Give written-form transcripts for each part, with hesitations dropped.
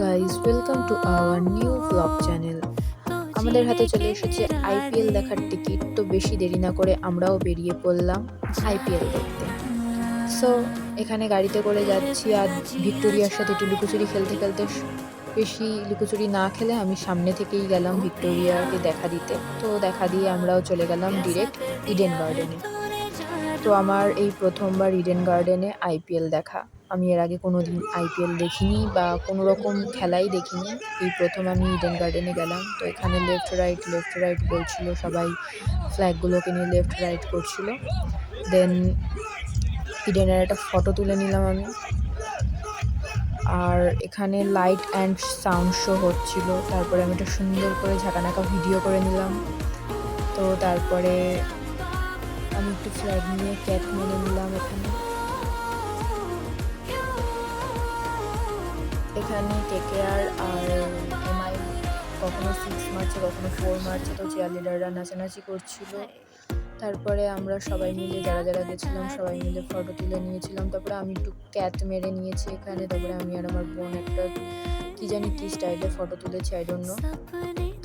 Guys, welcome to our new blog channel. আমাদের হাতে চলে এসেছে আইপিএল দেখার টিকিট। তো বেশি দেরি না করে আমরাও বেরিয়ে পড়লাম আইপিএল দেখতে। সো এখানে গাড়িতে করে যাচ্ছি, আর ভিক্টোরিয়ার সাথে একটু লুকোচুরি খেলতে খেলতে বেশি লুকোচুরি না খেলে আমি সামনে থেকেই গেলাম ভিক্টোরিয়াকে দেখা দিতে। তো দেখা দিয়ে আমরাও চলে গেলাম ডিরেক্ট ইডেন গার্ডেনে। তো আমার এই প্রথমবার ইডেন গার্ডেনে আইপিএল দেখা। আমি এর আগে কোনো দিন আইপিএল দেখিনি বা কোনো রকম খেলাই দেখিনি। এই প্রথম আমি ইডেন গার্ডেনে গেলাম। তো এখানে লেফট রাইট বলছিল সবাই, ফ্ল্যাগগুলোকে নিয়ে লেফট রাইট করছিল। দেন ইডেনের একটা ফটো তুলে নিলাম আমি। আর এখানে লাইট অ্যান্ড সাউন্ড শো হচ্ছিল। তারপরে আমি একটা সুন্দর করে ঝাঁকানাকা ভিডিও করে নিলাম। তো তারপরে আমি একটু ফ্ল্যাগ নিয়ে ক্যাট মেরে নিলাম। এখানে কেকেআর আর এমআই কখনো 6 মারছে, কখনো 4 মারছে। তো চেয়ার লিডাররা নাচানাচি করছিল। তারপরে আমরা সবাই মিলে যারা যারা গেছিলাম সবাই মিলে ফটো তুলে নিয়েছিলাম। তারপরে আমি একটু ক্যাট মেরে নিয়েছি এখানে। তারপরে আমি আর আমার বোন একটা কি জানি কি স্টাইলে ফটো তুলেছি, আই ডোন্ট নো।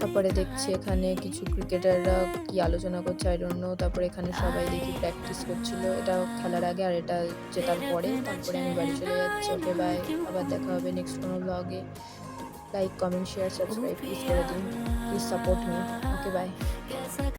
তারপরে দেখছি এখানে কিছু ক্রিকেটাররা কি আলোচনা করছে, আই ডোন্ট নো। তারপরে এখানে সবাই দেখি প্র্যাকটিস করছিল, এটা খেলার আগে আর এটা জেতার পরে। তারপরে আমি বাড়ি চলে যাচ্ছি। ওকে বাই, আবার দেখা হবে নেক্সট কোনো ব্লগে। Like, comment, share, subscribe please করে দিন। Please support me. Okay bye.